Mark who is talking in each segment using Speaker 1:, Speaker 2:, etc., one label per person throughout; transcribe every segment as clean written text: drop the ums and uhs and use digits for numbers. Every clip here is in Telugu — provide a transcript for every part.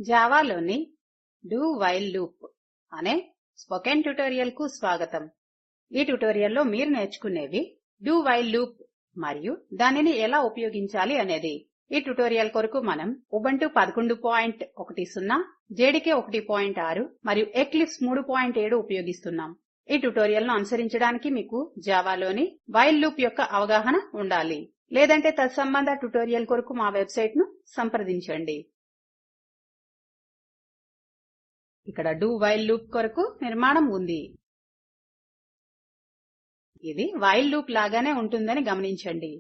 Speaker 1: జావాలోని డూ వైల్ లూప్ అనే స్పోకెన్ ట్యుటోరియల్ కు స్వాగతం. ఈ ట్యుటోరియల్లో మీరు నేర్చుకునేవి డూ వైల్ లూప్ మరియు దానిని ఎలా ఉపయోగించాలి అనేది. ఈ ట్యుటోరియల్ కొరకు మనం ఉబుంటు 11.10, జేడీకే 1.6 మరియు ఎక్లిప్స్ 3.7 ఉపయోగిస్తున్నాం. ఈ ట్యుటోరియల్ ను అనుసరించడానికి మీకు జావాలోని వైల్ లూప్ యొక్క అవగాహన ఉండాలి. లేదంటే తత్సంబంధ ట్యుటోరియల్ కొరకు మా వెబ్సైట్ ను సంప్రదించండి. ఇక్కడ డూ వైల్ లూప్ కొరకు నిర్మాణం ఉంది. ఇది వైల్ లూప్ లాగానే ఉంటుందని గమనించండి.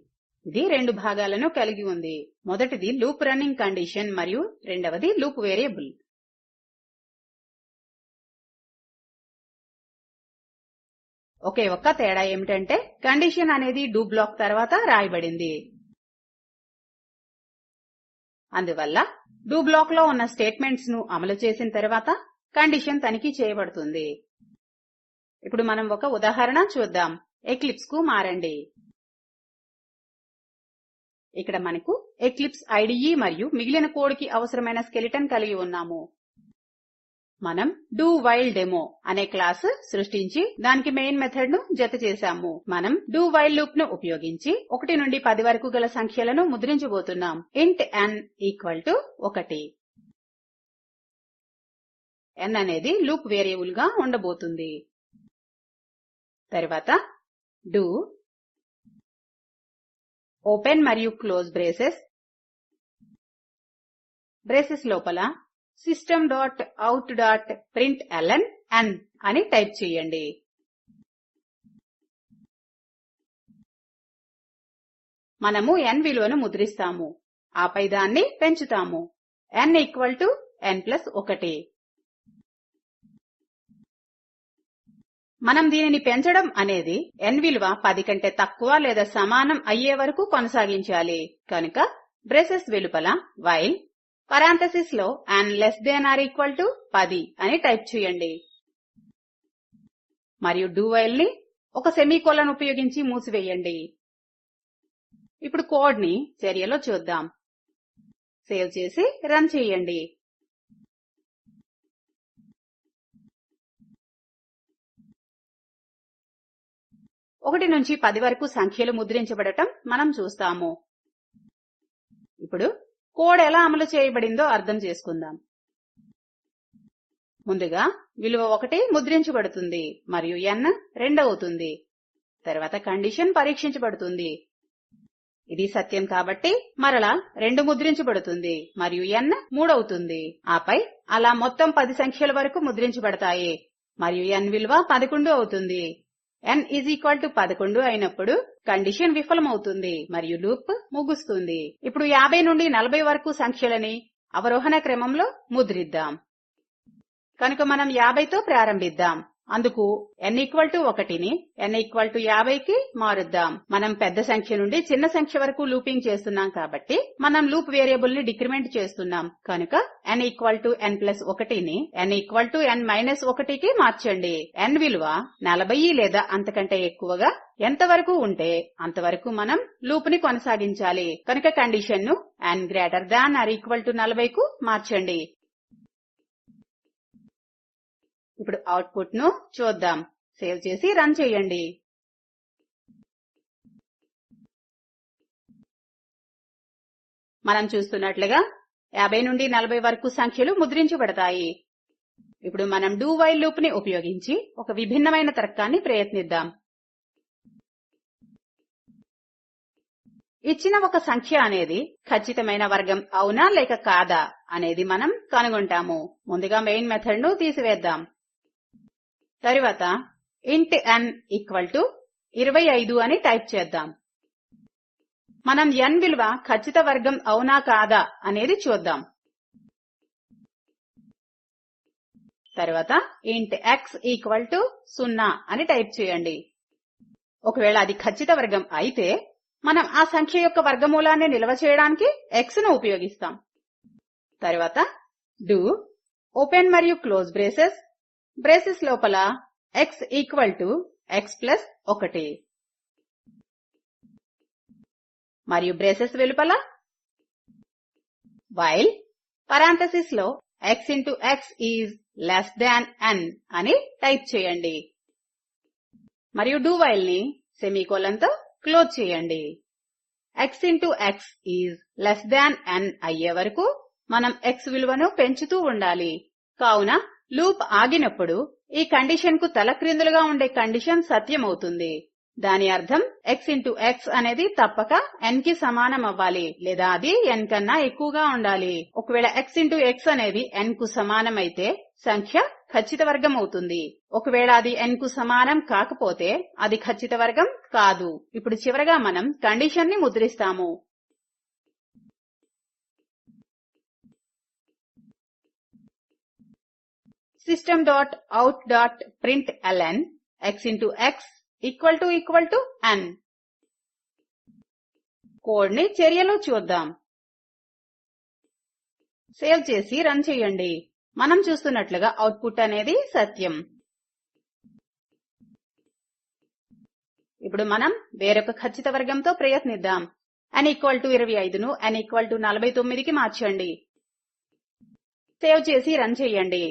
Speaker 1: ఇది రెండు భాగాలను కలిగి ఉంది. మొదటిది లూప్ రన్నింగ్ కండిషన్ మరియు రెండవది లూప్ వేరియబుల్. ఒకే ఒక్క తేడా ఏమిటంటే కండిషన్ అనేది డూ బ్లాక్ తర్వాత రాయబడింది. అందువల్ల డూ బ్లాక్ లో ఉన్న స్టేట్మెంట్స్ ను అమలు చేసిన తర్వాత కండిషన్ తనిఖీ చేయబడుతుంది. ఇప్పుడు మనం ఒక ఉదాహరణ చూద్దాం. ఎక్లిప్స్ కు మారండి. ఇక్కడ మనకు ఎక్లిప్స్ ఐడిఇ మరియు మిగిలిన కోడ్ కి అవసరమైన స్కెలిటన్ కలిగి ఉన్నాము. మనం డూ వైల్ డెమో అనే క్లాస్ సృష్టించి దానికి మెయిన్ మెథడ్ ను జత చేశాము. మనం డూ వైల్ లూప్ ను ఉపయోగించి 1 నుండి 10 వరకు గల సంఖ్యలను ముద్రించబోతున్నాం. ఇంట్ n = 1. n అనేది లూప్ వేరియబుల్ గా ఉండబోతుంది. తర్వాత డూ ఓపెన్ మరియు క్లోజ్ బ్రేసెస్ లోపల system.out.println n అని టైప్ చేయండి. మనము n విలువను ముద్రిస్తాము. ఆపై దాన్ని పెంచుతాము. n = n+1. మనం దీనిని పెంచడం అనేది n విలువ 10 కంటే తక్కువ లేదా సమానం అయ్యే వరకు కొనసాగించాలి. కనుక బ్రేసెస్ వెలుపల వైల్ పరాంథసిస్ లో n < 10 అని టైప్ చేయండి. మరియు డూ వైల్ ని ఒక సెమీకోలన్ ఉపయోగించి మూసివేయండి. ఇప్పుడు కోడ్ ని చర్యలో చూద్దాం. సేవ్ చేసి రన్ చేయండి. ఒకటి నుంచి 10 వరకు సంఖ్యలు ముద్రించబడటం మనం చూస్తాము. ఇప్పుడు కోడ్ ఎలా అమలు చేయబడిందో అర్థం చేసుకుందాం. ముందుగా విలువ 1 ముద్రించబడుతుంది మరియు n 2 అవుతుంది. తర్వాత కండిషన్ పరీక్షించబడుతుంది. ఇది సత్యం కాబట్టి మరలా 2 ముద్రించబడుతుంది మరియు n 3 అవుతుంది. ఆపై అలా మొత్తం 10 సంఖ్యల వరకు ముద్రించబడతాయి మరియు n విలువ 11 అవుతుంది. n = 11 అయినప్పుడు కండిషన్ విఫలమవుతుంది మరియు లూప్ ముగుస్తుంది. ఇప్పుడు 50 నుండి 40 వరకు సంఖ్యలని అవరోహణ క్రమంలో ముద్రిద్దాం. కనుక మనం 50తో ప్రారంభిద్దాం. అందుకు n = 1ని n = 50కి మారుద్దాం. మనం పెద్ద సంఖ్య నుండి చిన్న సంఖ్య వరకు లూపింగ్ చేస్తున్నాం కాబట్టి మనం లూప్ వేరియబుల్ ని డిక్రిమెంట్ చేస్తున్నాం. కనుక n = n+1ని n = n-1కి మార్చండి. n విలువ 40 లేదా అంతకంటే ఎక్కువగా ఎంతవరకు ఉంటే అంతవరకు మనం లూప్ ని కొనసాగించాలి. కనుక కండిషన్ ను n > 40కు మార్చండి. ఇప్పుడు అవుట్పుట్ ను చూద్దాం. సేవ్ చేసి రన్ చేయండి. మనం చూస్తున్నట్లుగా 50 నుండి 40 వరకు సంఖ్యలు ముద్రించబడతాయి. ఇప్పుడు మనం డూ వైల్ లూప్ ని ఉపయోగించి ఒక విభిన్నమైన తర్కాన్ని ప్రయత్నిద్దాం. ఇచ్చిన ఒక సంఖ్య అనేది ఖచ్చితమైన వర్గం అవునా లేక కాదా అనేది మనం కనుగొంటాము. ముందుగా మెయిన్ మెథడ్ ను తీసివేద్దాం. తరువాత ఇంట్ n = 25 అని టైప్ చేద్దాం. మనం n విలువ ఖచ్చిత వర్గం అవునా కాదా అనేది చూద్దాం. తరువాత ఇంట్ x = 0 అని టైప్ చేయండి. ఒకవేళ అది ఖచ్చిత వర్గం అయితే మనం ఆ సంఖ్య యొక్క వర్గమూలాన్ని నిల్వ చేయడానికి x ను ఉపయోగిస్తాం. తరువాత డూ ఓపెన్ మరియు క్లోజ్ బ్రేసెస్ లోపల x = x+1 మరియు బ్రేసెస్ వెలుపల వైల్ పరాంథసిస్ లో x into x is less than n అని టైప్ చేయండి మరియు డూ వైల్ ని సెమీకోలన్ తో క్లోజ్ చేయండి. x into x is less than n అయ్యే వరకు మనం x విలువను పెంచుతూ ఉండాలి. కావున లూప్ ఆగినప్పుడు ఈ కండిషన్ కు తలక్రిందులుగా ఉండే కండిషన్ సత్యమవుతుంది. దాని అర్థం x ఇంటూ x అనేది తప్పక n కి సమానం అవ్వాలి లేదా అది n కన్నా ఎక్కువగా ఉండాలి. ఒకవేళ x ఇంటూ x అనేది n కు సమానం అయితే సంఖ్య ఖచ్చిత వర్గం అవుతుంది. ఒకవేళ అది n కు సమానం కాకపోతే అది ఖచ్చిత వర్గం కాదు. ఇప్పుడు చివరగా మనం కండిషన్ ని ముద్రిస్తాము. system.out.println x into x equal to n. Code ని చర్యలో చూద్దాం. సేవ్ చేసి రన్ చేయండి. మనం చూస్తున్నట్లుగా అవుట్పుట్ అనేది సత్యం. ఇప్పుడు మనం వేరొక ఖచ్చిత వర్గంతో ప్రయత్నిద్దాం. n ఈక్వల్ టు 25 ను n ఈక్వల్ టు 49 కి మార్చండి. సేవ్ చేసి రన్ చేయండి.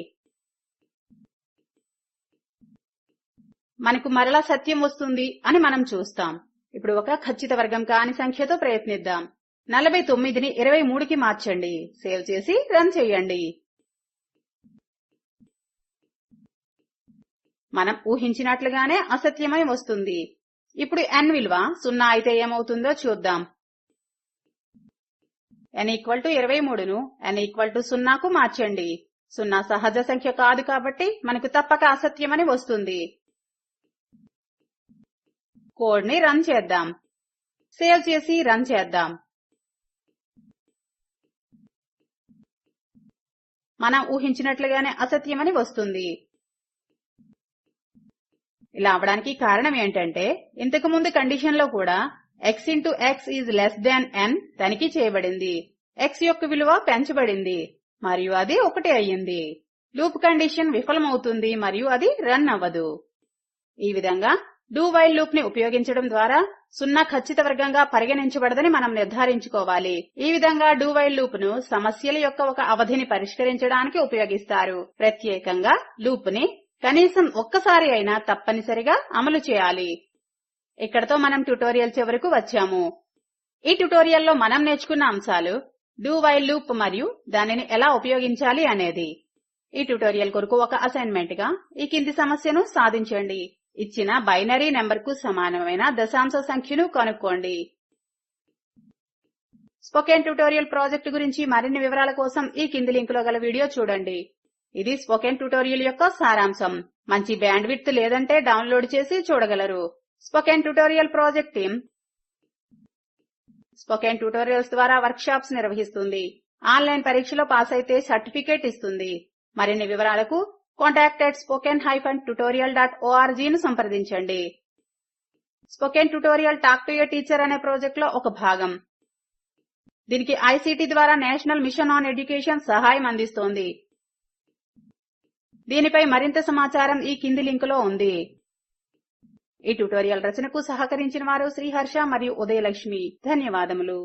Speaker 1: మనకు మరలా సత్యం వస్తుంది అని మనం చూస్తాం. ఇప్పుడు ఒక ఖచ్చిత వర్గం కాని సంఖ్యతో ప్రయత్నిద్దాం. 49ని 23కి మార్చండి. సేవ్ చేసి రన్ చేయండి. మనం ఊహించినట్లుగానే అసత్యమై వస్తుంది. ఇప్పుడు n విలువ 0 అయితే ఏమవుతుందో చూద్దాం. n ఈక్వల్ టు 23ను n ఈక్వల్ టు 0కు మార్చండి. 0 సహజ సంఖ్య కాదు కాబట్టి మనకు తప్పక అసత్యమని వస్తుంది. కోడ్ ని రన్ చేద్దాం. సేవ్ చేసి రన్ చేద్దాం. మనం ఊహించినట్లుగానే అసత్యమని వస్తుంది. ఇలా అవడానికి కారణం ఏంటంటే ఇంతకు ముందు కండిషన్ లో కూడా x into x is less than n తనిఖీ చేయబడింది. x యొక్క విలువ పెంచబడింది మరియు అది 1 అయ్యింది. లూప్ కండిషన్ విఫలమవుతుంది మరియు అది రన్ అవ్వదు. ఈ విధంగా డూ వైల్ లూప్ ని ఉపయోగించడం ద్వారా 0 ఖచ్చిత వర్గంగా పరిగణించబడదని మనం నిర్ధారించుకోవాలి. ఈ విధంగా డూ వైల్ లూప్ ను సమస్యల యొక్క ఒక అవధిని పరిష్కరించడానికి ఉపయోగిస్తారు. ప్రత్యేకంగా లూప్ ని కనీసం ఒక్కసారి అయినా తప్పనిసరిగా అమలు చేయాలి. ఇక్కడతో మనం ట్యుటోరియల్ చివరకు వచ్చాము. ఈ ట్యుటోరియల్లో మనం నేర్చుకున్న అంశాలు డూ వైల్ లూప్ మరియు దానిని ఎలా ఉపయోగించాలి అనేది. ఈ ట్యుటోరియల్ కొరకు ఒక అసైన్మెంట్ గా ఈ కింది సమస్యను సాధించండి. ఇచ్చిన బైనరీ నెంబర్ కు సమానమైన దశాంశ సంఖ్యను కనుక్కోండి. స్పోకెన్ ట్యుటోరియల్ ప్రాజెక్ట్ గురించి మరిన్ని వివరాల కోసం ఈ కింది లింక్ లో గల వీడియో చూడండి. ఇది స్పోకెన్ ట్యుటోరియల్ యొక్క సారాంశం. మంచి బ్యాండ్విడ్త్ లేదంటే డౌన్లోడ్ చేసి చూడగలరు. Spoken tutorial project team spoken tutorials ద్వారా వర్క్ షాప్స్ నిర్వహిస్తుంది. ఆన్లైన్ పరీక్షలో పాస్ అయితే సర్టిఫికేట్ ఇస్తుంది. మరిన్ని వివరాలకు contact@spoken-tutorial.org ను సంప్రదించండి. Spoken tutorial talk to A teacher అనే ప్రాజెక్ట్ లో ఒక భాగం. దీనికి ఐసీటీ ద్వారా నేషనల్ మిషన్ ఆన్ ఎడ్యుకేషన్ సహాయం అందిస్తోంది. దీనిపై మరింత సమాచారం ఈ కింది లింకులో ఉంది. ఈ ట్యుటోరియల్ రచనకు సహకరించిన వారు శ్రీహర్ష మరియు ఉదయలక్ష్మి. ధన్యవాదములు.